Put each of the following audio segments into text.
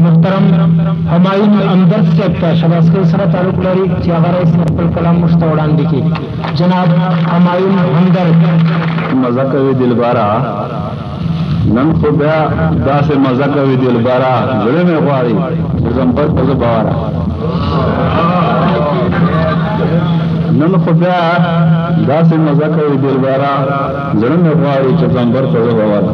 محترم همایون همدرد صاحب ته شهباز خیل سره تعلق لري چې هغه رئیس خپل کلام موږ ته وړاندې کړي. جناب همایون همدرد. مزه کوي دلبره نن خو بیا داسې مزه کوي دلبره زړه مې غواړي زمبر په زه بواره نن خو بیا داسې مزه کوي دلبره زړه مې غواړي چې زمبر په زه بواره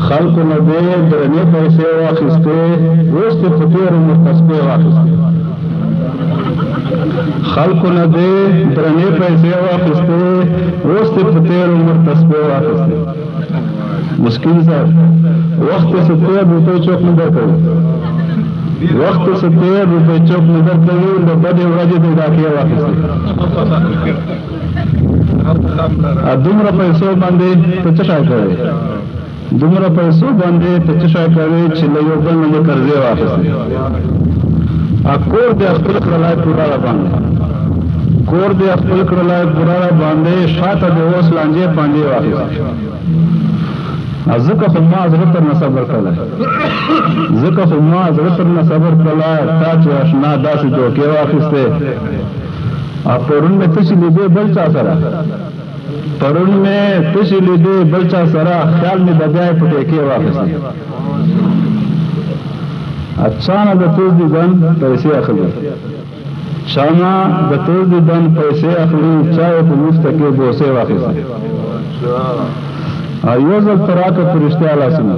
خلکو نه دې درنې پیسې واخیستې وروستې په تېرو متصبې واخیستې خلکو نه دې درنې پیسې واخیستې وروستې په تېرو متصبې واخیستې مسکین صاحب وخت سے 13 روپۍ چوک نه درکوي وخت سے 13 روپۍ چوک نه درکوي د بدې ورځې دې ډاکې واخیستې دومره پیسو باندې ته څه شی کوې دومره پیسو باندې ته څه شی کوې چې له یو بل نه قرضې واخیستې کور دې خپل کړلای پورا را باندې کور دې خپل کړلای پورا را باندې شاته دې اوس لانجې باندې واخیستې ځکه خو ما زړه تر نه صبر کړلی ځکه خو ما زړه تر نه صبر کړلی تا چې اشنا داسې دوکې واخیستې پرون مې تشې لیدې بل چا سره پرون مې تشې لیدې بل چا سره خیال مې د بیا یې په ټیکې واخیستې چانه د توز دیدن پیسې اخلي چانه د توز دیدن پیسې اخلي چا یې په مفته کې بوسې واخیستې یو ځل ته راکړه په رښتیا لاسونه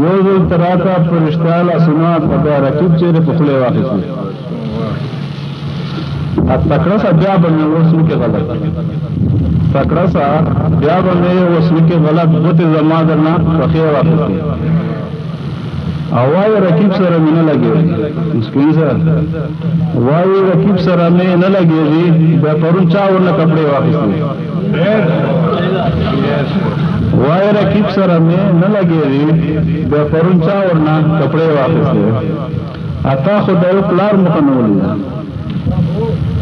یو ځل ته راکړه په رښتیا لاسونه په بیا رقیب چیرې په خولې واخیستې تکړه سا بیا به مې اوس نکې غلط تکړه سا بیا به مې اوس نکې غلط ګوتې زما درنه پخې واخیستې او وایي رقیب سره مې نه لګېږي مسکین سره وایي رقیب سره مې نه لګېږي بیا پرون چا ورنه کپړې واخیستې وایي رقیب سره مې نه لګېږي بیا پرون چا ورنه کپړې واخیستې تا خو د یو پلار مخه نه ولیده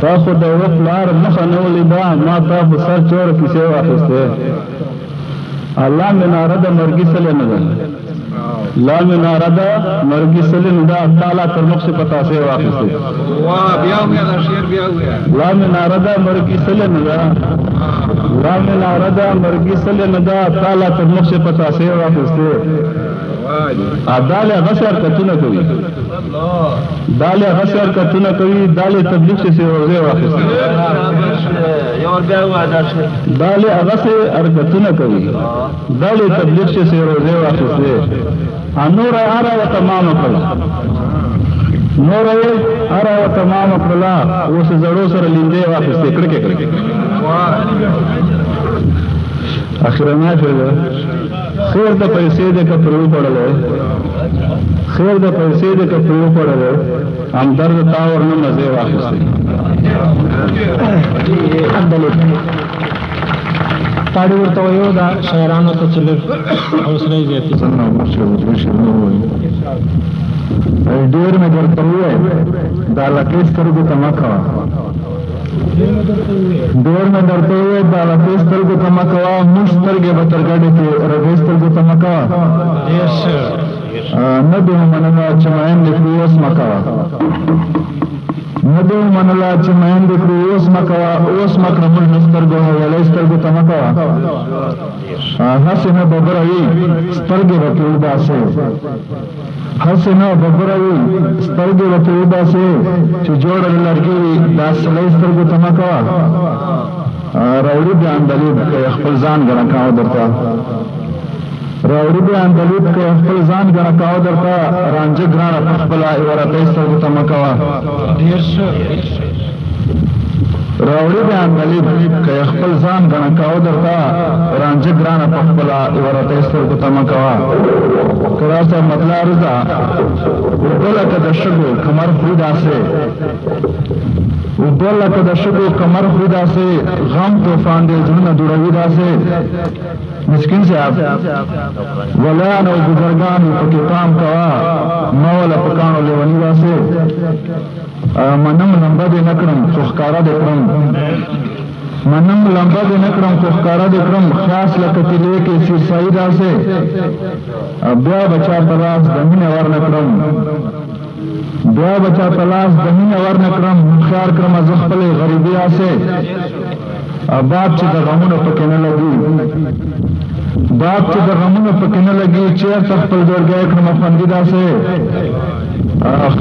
تا خو د یو پلار مخه نه ولیده ما تا په سر چوره کیسې واخیستې الله مې ناره د مرګي سلې نه ده لا مې ناره ده مرګي سلې نه ده تعالی تر مخ سے پتاسې واخیستې لا مې ناره ده مرګي سلې نه ده لا مې ناره ده مرګي سلې نه ده تعالی تر مخ سے پتاسې واخیستې دالې غسر حرکتونه کوي دالې غسر حرکتونه کوي دالې تبلیغ سے روزه واخیستې دالې غسر حرکتونه کوي دالې تبلیغ سے روزه واخیستې نور اره و تمام کړه نور اره و تمام کړه اوس زړو سره لیندې واخیستې کړکې کړکې اخرنه شوه خیر د پیسې د کپړو پړلې خیر د پیسې د کپړو پړلې همدرد تا ورنه مزه واخیستې تاړي ورته یو دا شاعرانو ته چلر حوصله زیاتې څنګه مرشد نو وایي ډېر مې درته وایي دا لکه سترګو ته مه کوه ډېر مې درته وایي دا لکه سترګو ته مه کوه موږ سترګې به تر ګډې کې رګې سترګو ته مه کوه نه دې ومنله چې مین دې کړي اوس مه کوه نه دې ومنله چې مین دې کړي اوس مه کوه اوس مه کړه موږ نه سترګو ویلې سترګو ته مه کوه هسې نه ببره وي سترګې به پرې وباسې هسې نه ببره وي سترګې به پرې وباسې چې جوړه د لرګي وي دا سړی سترګو ته مه کوه راوړي بیا اندلیب خپل ځان ګڼه کوه درته راوړي بیا اندلیب خپل ځان ګڼه کوه درته رانجه ګرانه په خپله ورته سترګو ته مه کوه راوړي بیا اندلیب خپل ځان ګڼه کوه درته رانجه ګرانه په خپله ورته سترګو ته مه کوه که راسه مطلع رضا اوبه لکه د شګو کمر خوري داسې اوبه لکه د شګو کمر خوري داسې غم طوفان دې زړونه دوړوي داسې مسکین صاحب ولیان او بزرگان پکې پام کوه مه وله په کاڼو لیوني داسې منم نمبه دې نه کړم خو ښکاره دې کړم منم لمبا دې نکړم خو ښکارا دې کړم خاص لکه تلې کې سیرسایي داسې بیا بچا په لاس د مینې ور نکړم بیا بچا په لاس د مینې ور نکړم هوښیار کړم زه خپلې غریبي آسې باب چې د غمونو پکې نه لګي باب چې د غمونو پکې نه لګي چېرته خپل جوړګی کړم خوندي داسې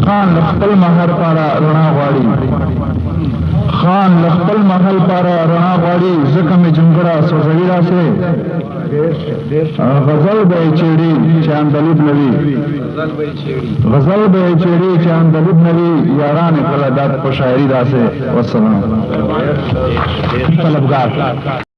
خان له خپل مهر پاره رڼا غواړي خان له خپل محل پاره رڼا غواړي ځکه مې جونګړه سوځوي داسې غزل به یې چېړي چې اندلیب نه وي غزل به یې چېړي چې اندلیب نه وي یاران یې کله داد په شاعري داسې والسلام طلبگار